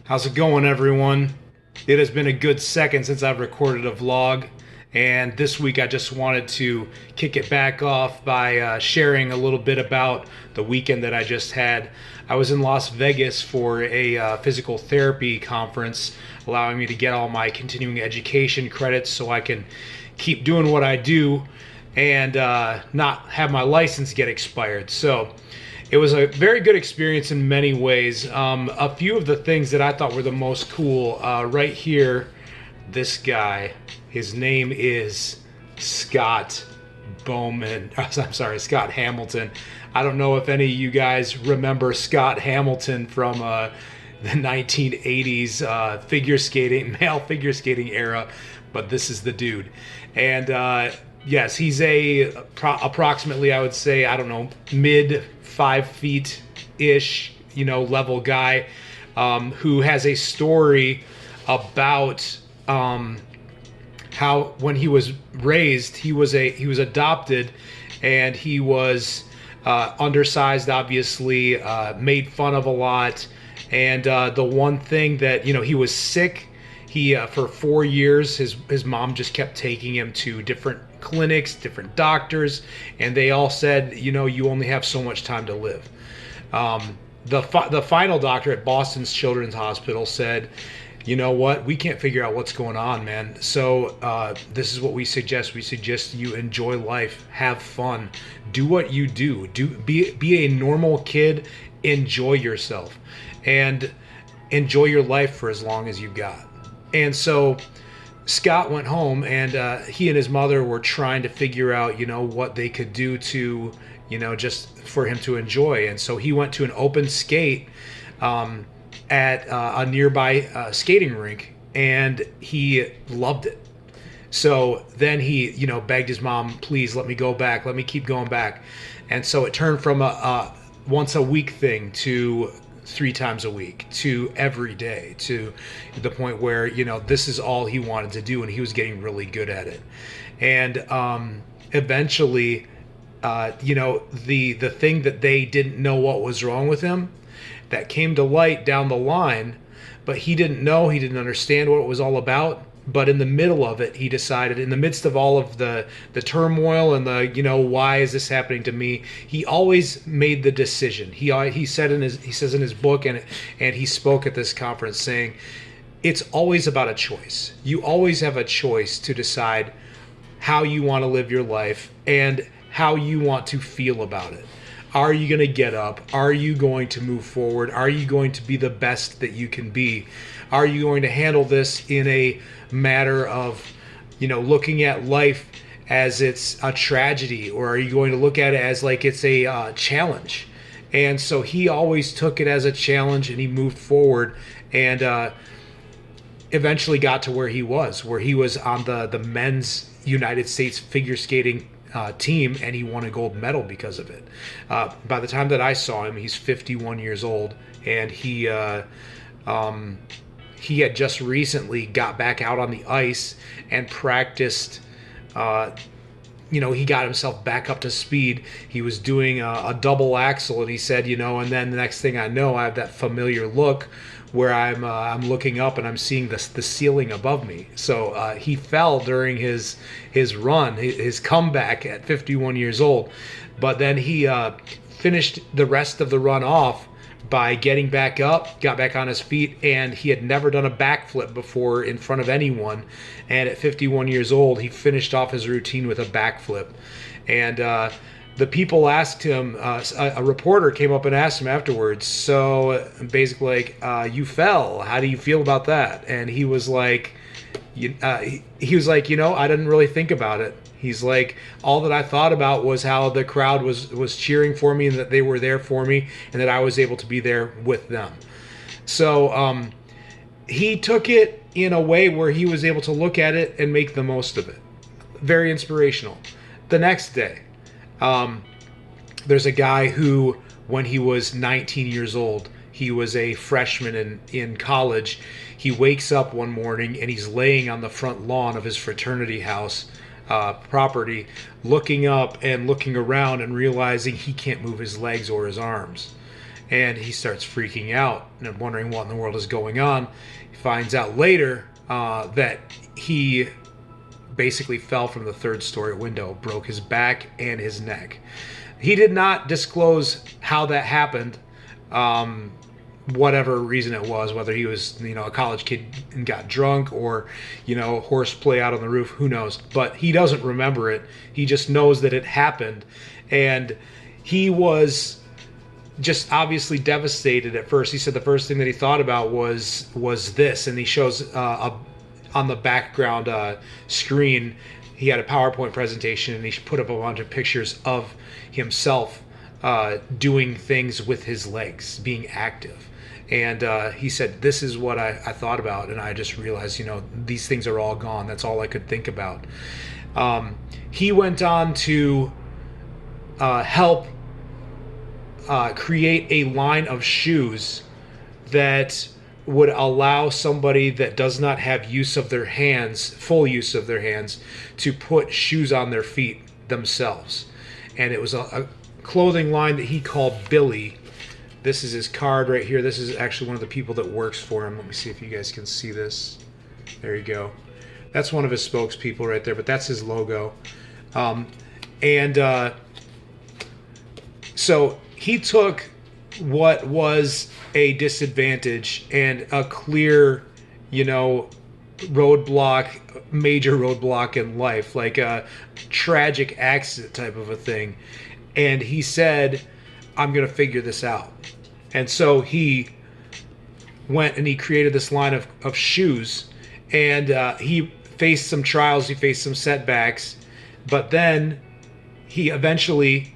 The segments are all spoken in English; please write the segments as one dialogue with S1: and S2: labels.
S1: How's it going, everyone? It has been a good second since I've recorded a vlog, and this week I just wanted to kick it back off by sharing a little bit about the weekend that I just had. I was in Las Vegas for a physical therapy conference, allowing me to get all my continuing education credits so I can keep doing what I do and not have my license get expired. So it was a very good experience in many ways. A few of the things that I thought were the most cool, right here, this guy, his name is Scott Bowman. I'm sorry, Scott Hamilton. I don't know if any of you guys remember Scott Hamilton from the 1980s male figure skating era, but this is the dude. And yes, he's approximately, I would say, I don't know, mid 5 feet ish, level guy, who has a story about how when he was raised, he was adopted, and he was undersized, obviously, made fun of a lot, and the one thing that he was sick. He for 4 years, his mom just kept taking him to different clinics, different doctors, and they all said, you only have so much time to live. The final doctor at Boston's Children's Hospital said, you know what, we can't figure out what's going on, man. So this is what we suggest. We suggest you enjoy life, have fun, do what you do. Be a normal kid, enjoy yourself, and enjoy your life for as long as you've got. And so Scott went home, and he and his mother were trying to figure out, what they could do to, just for him to enjoy. And so he went to an open skate at a nearby skating rink, and he loved it. So then he, begged his mom, please let me go back, let me keep going back. And so it turned from a once a week thing to 3 times a week, to every day, to the point where this is all he wanted to do, and he was getting really good at it. And eventually, the thing that they didn't know what was wrong with him, that came to light down the line, but he didn't understand what it was all about. But in the middle of it, he decided, in the midst of all of the turmoil and the, why is this happening to me? He always made the decision. He says in his book, and he spoke at this conference saying, it's always about a choice. You always have a choice to decide how you want to live your life and how you want to feel about it. Are you going to get up? Are you going to move forward? Are you going to be the best that you can be? Are you going to handle this in a matter of, looking at life as it's a tragedy, or are you going to look at it as like it's a challenge? And so he always took it as a challenge, and he moved forward, and eventually got to where he was on the men's United States figure skating team, and he won a gold medal because of it. By the time that I saw him, he's 51 years old, and he had just recently got back out on the ice and practiced. He got himself back up to speed. He was doing a double axel, and he said, and then the next thing I know, I have that familiar look where I'm looking up and I'm seeing the ceiling above me. So he fell during his run, his comeback at 51 years old. But then he finished the rest of the run off by getting back up, got back on his feet, and he had never done a backflip before in front of anyone. And at 51 years old, he finished off his routine with a backflip. And the people asked him, a reporter came up and asked him afterwards, so basically like, you fell, how do you feel about that? And he was like, I didn't really think about it. He's like, all that I thought about was how the crowd was cheering for me, and that they were there for me, and that I was able to be there with them. So he took it in a way where he was able to look at it and make the most of it. Very inspirational. The next day, there's a guy who, when he was 19 years old, he was a freshman in college. He wakes up one morning, and he's laying on the front lawn of his fraternity house property, looking up and looking around and realizing he can't move his legs or his arms. and he starts freaking out and wondering what in the world is going on. He finds out later that he basically fell from the third-story window, broke his back and his neck. He did not disclose how that happened, whatever reason it was, whether he was, a college kid and got drunk, or, horseplay out on the roof, who knows. But he doesn't remember it. He just knows that it happened. And he was just obviously devastated at first. He said the first thing that he thought about was this, and he shows on the background screen, he had a PowerPoint presentation, and he put up a bunch of pictures of himself doing things with his legs, being active. And he said, this is what I thought about, and I just realized, these things are all gone. That's all I could think about. He went on to help create a line of shoes that would allow somebody that does not have use of their hands, full use of their hands, to put shoes on their feet themselves. And it was a clothing line that he called Billy. This is his card right here. This is actually one of the people that works for him. Let me see if you guys can see this. There you go. That's one of his spokespeople right there, but that's his logo. So he took what was a disadvantage and a clear, roadblock, major roadblock in life, like a tragic accident type of a thing. And he said, I'm going to figure this out. And so he went and he created this line of shoes, and he faced some trials, he faced some setbacks, but then he eventually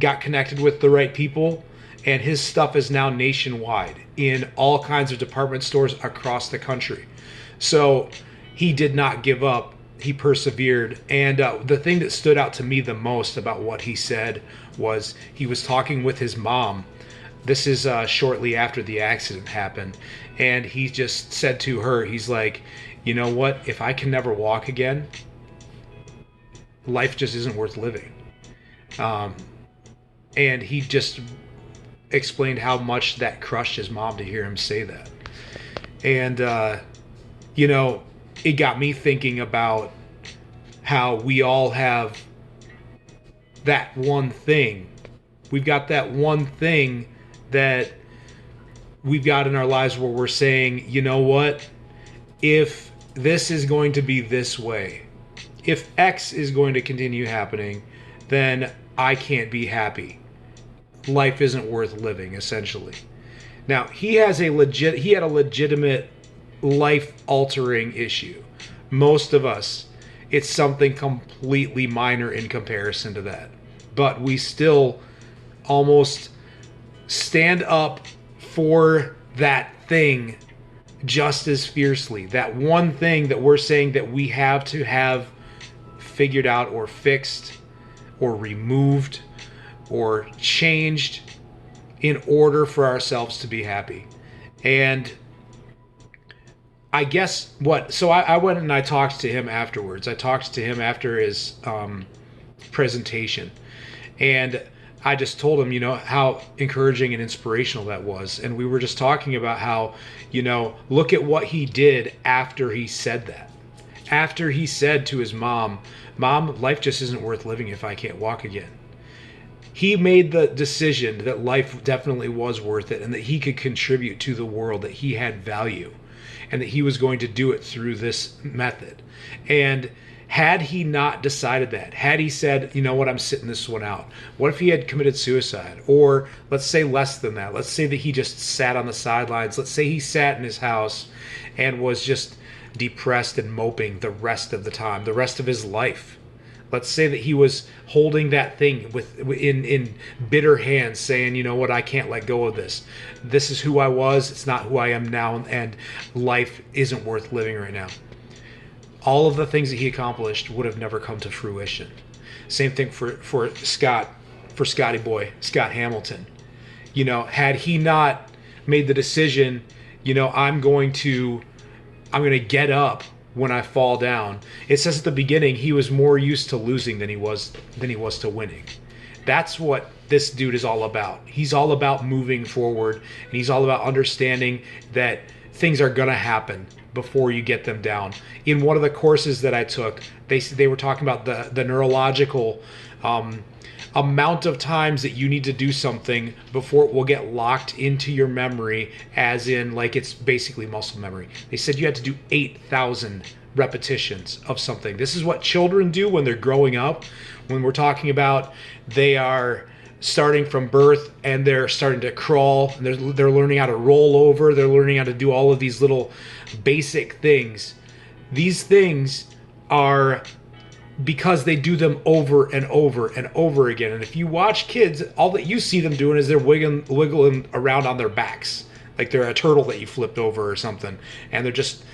S1: got connected with the right people, and his stuff is now nationwide in all kinds of department stores across the country. So he did not give up. He persevered. And the thing that stood out to me the most about what he said was he was talking with his mom. This is shortly after the accident happened. And he just said to her, he's like, you know what? If I can never walk again, life just isn't worth living. And he just explained how much that crushed his mom to hear him say that. And, it got me thinking about how we all have that one thing. We've got that one thing that we've got in our lives where we're saying, you know what? If this is going to be this way, if X is going to continue happening, then I can't be happy. Life isn't worth living, essentially. Now, he had a legitimate life-altering issue. Most of us, it's something completely minor in comparison to that. But we still almost stand up for that thing just as fiercely. That one thing that we're saying that we have to have figured out or fixed or removed or changed in order for ourselves to be happy. And I guess so I went and I talked to him afterwards. I talked to him after his presentation, and I just told him, how encouraging and inspirational that was. And we were just talking about how, look at what he did after he said that. After he said to his mom, life just isn't worth living if I can't walk again. He made the decision that life definitely was worth it, and that he could contribute to the world, that he had value, and that he was going to do it through this method. And had he not decided that, had he said, you know what, I'm sitting this one out, what if he had committed suicide? Or let's say less than that. Let's say that he just sat on the sidelines. Let's say he sat in his house and was just depressed and moping the rest of the time, the rest of his life. Let's say that he was holding that thing in bitter hands, saying, you know what, I can't let go of this. This is who I was. It's not who I am now, and life isn't worth living right now. All of the things that he accomplished would have never come to fruition. Same thing for Scotty Boy, Scott Hamilton. Had he not made the decision, I'm going to get up when I fall down. It says at the beginning he was more used to losing than he was to winning. That's what this dude is all about. He's all about moving forward, and he's all about understanding that things are going to happen before you get them down. In one of the courses that I took, they were talking about the neurological amount of times that you need to do something before it will get locked into your memory, as in like it's basically muscle memory. They said you had to do 8,000 repetitions of something. This is what children do when they're growing up. When we're talking about they are starting from birth and they're starting to crawl, and they're learning how to roll over, they're learning how to do all of these little basic things. These things are because they do them over and over and over again. And if you watch kids, all that you see them doing is they're wiggling around on their backs, like they're a turtle that you flipped over or something, and they're just,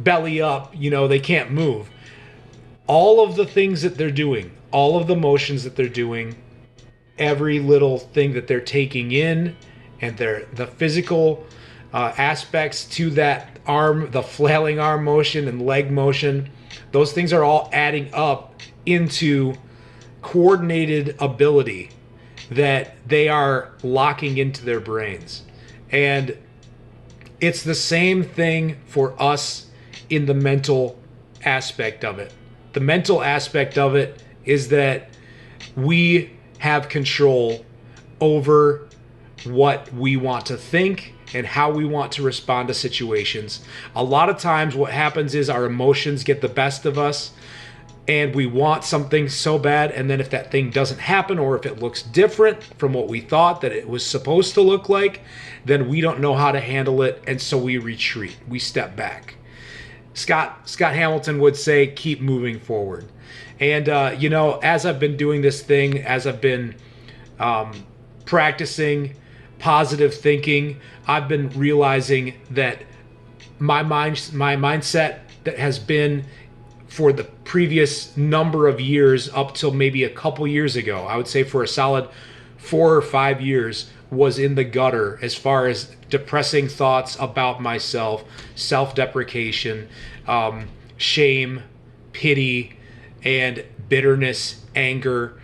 S1: belly up, they can't move. All of the things that they're doing, all of the motions that they're doing, every little thing that they're taking in, and the physical aspects to that arm, the flailing arm motion and leg motion, those things are all adding up into coordinated ability that they are locking into their brains. And it's the same thing for us in the mental aspect of it. The mental aspect of it is that we have control over what we want to think and how we want to respond to situations. A lot of times what happens is our emotions get the best of us, and we want something so bad, and then if that thing doesn't happen, or if it looks different from what we thought that it was supposed to look like, then we don't know how to handle it, and so we retreat, we step back. Scott Hamilton would say, keep moving forward. And as I've been doing this thing, as I've been practicing positive thinking, I've been realizing that my mindset that has been for the previous number of years up till maybe a couple years ago, I would say for a solid 4 or 5 years, was in the gutter as far as depressing thoughts about myself, self-deprecation, shame, pity, and bitterness, anger.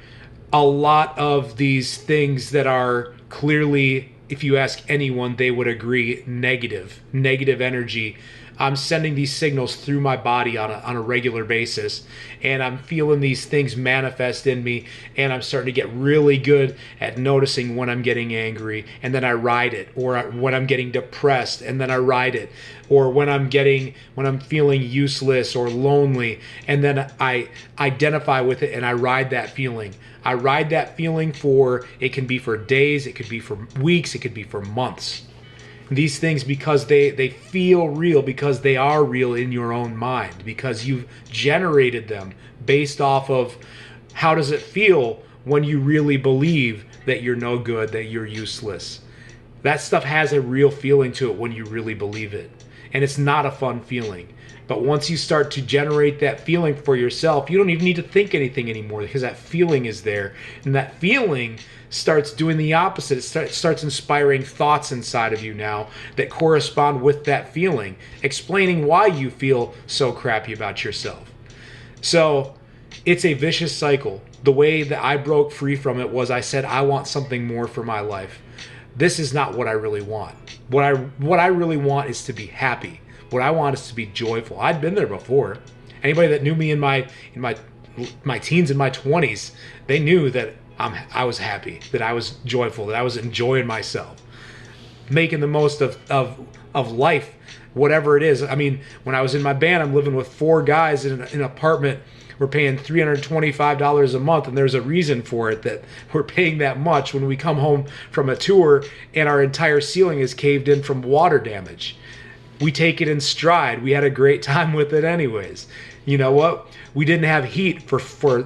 S1: A lot of these things that are clearly, if you ask anyone, they would agree, negative energy. I'm sending these signals through my body on a regular basis, and I'm feeling these things manifest in me, and I'm starting to get really good at noticing when I'm getting angry, and then I ride it, or when I'm getting depressed, and then I ride it, or when I'm feeling useless or lonely, and then I identify with it and I ride that feeling. I ride that feeling it can be for days, it could be for weeks, it could be for months. These things, because they feel real, because they are real in your own mind, because you've generated them based off of how does it feel when you really believe that you're no good, that you're useless. That stuff has a real feeling to it when you really believe it. And it's not a fun feeling. But once you start to generate that feeling for yourself, you don't even need to think anything anymore, because that feeling is there. And that feeling starts doing the opposite. It starts inspiring thoughts inside of you now that correspond with that feeling, explaining why you feel so crappy about yourself. So it's a vicious cycle. The way that I broke free from it was I said, I want something more for my life. This is not what I really want. What I really want is to be happy. What I want is to be joyful. I'd been there before. Anybody that knew me in my teens and my 20s, they knew that I was happy, that I was joyful, that I was enjoying myself, making the most of life, whatever it is. I mean, when I was in my band, I'm living with 4 guys in an apartment. We're paying $325 a month, and there's a reason for it, that we're paying that much when we come home from a tour and our entire ceiling is caved in from water damage. We take it in stride. We had a great time with it anyways. You know what? We didn't have heat for 4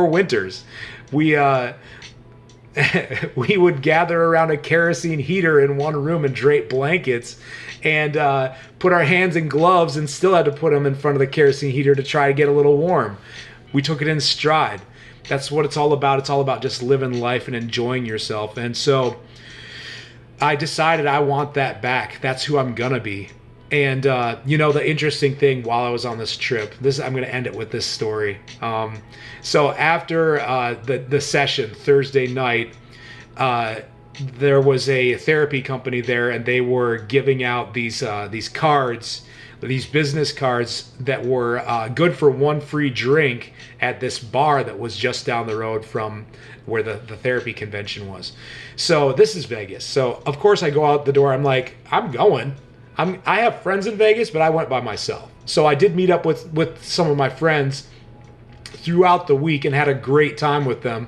S1: winters. We would gather around a kerosene heater in one room and drape blankets and put our hands in gloves, and still had to put them in front of the kerosene heater to try to get a little warm. We took it in stride. That's what it's all about. It's all about just living life and enjoying yourself. And so I decided I want that back. That's who I'm gonna be. And the interesting thing while I was on this trip, I'm going to end it with this story. So after the session Thursday night, there was a therapy company there, and they were giving out these cards, these business cards that were good for one free drink at this bar that was just down the road from where the therapy convention was. So this is Vegas. So of course I go out the door. I'm like, I'm going. I have friends in Vegas, but I went by myself. So I did meet up with some of my friends throughout the week and had a great time with them.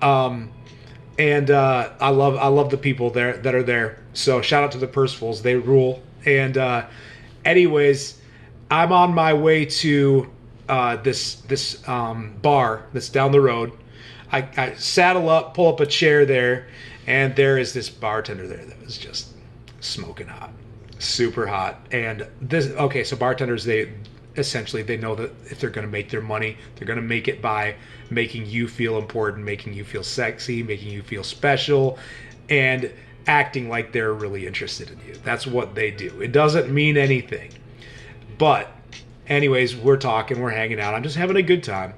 S1: And I love the people there that are there. So shout out to the Percivals, they rule. And anyways, I'm on my way to this bar that's down the road. I saddle up, pull up a chair there, and there is this bartender there that was just smoking hot. Super hot. And so bartenders, they know that if they're going to make their money, they're going to make it by making you feel important, making you feel sexy, making you feel special, and acting like they're really interested in you. That's what they do. It doesn't mean anything. But anyways, we're talking, we're hanging out. I'm just having a good time.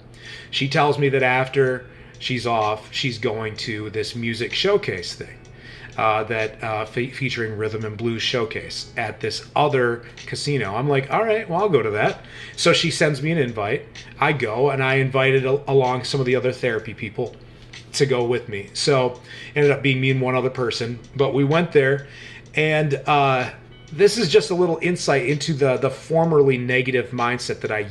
S1: She tells me that after she's off, she's going to this music showcase thing. Featuring rhythm and blues showcase at this other casino. I'm like, all right, well, I'll go to that. So she sends me an invite. I go, and I invited along some of the other therapy people to go with me. So ended up being me and one other person, but we went there, and this is just a little insight into the formerly negative mindset that I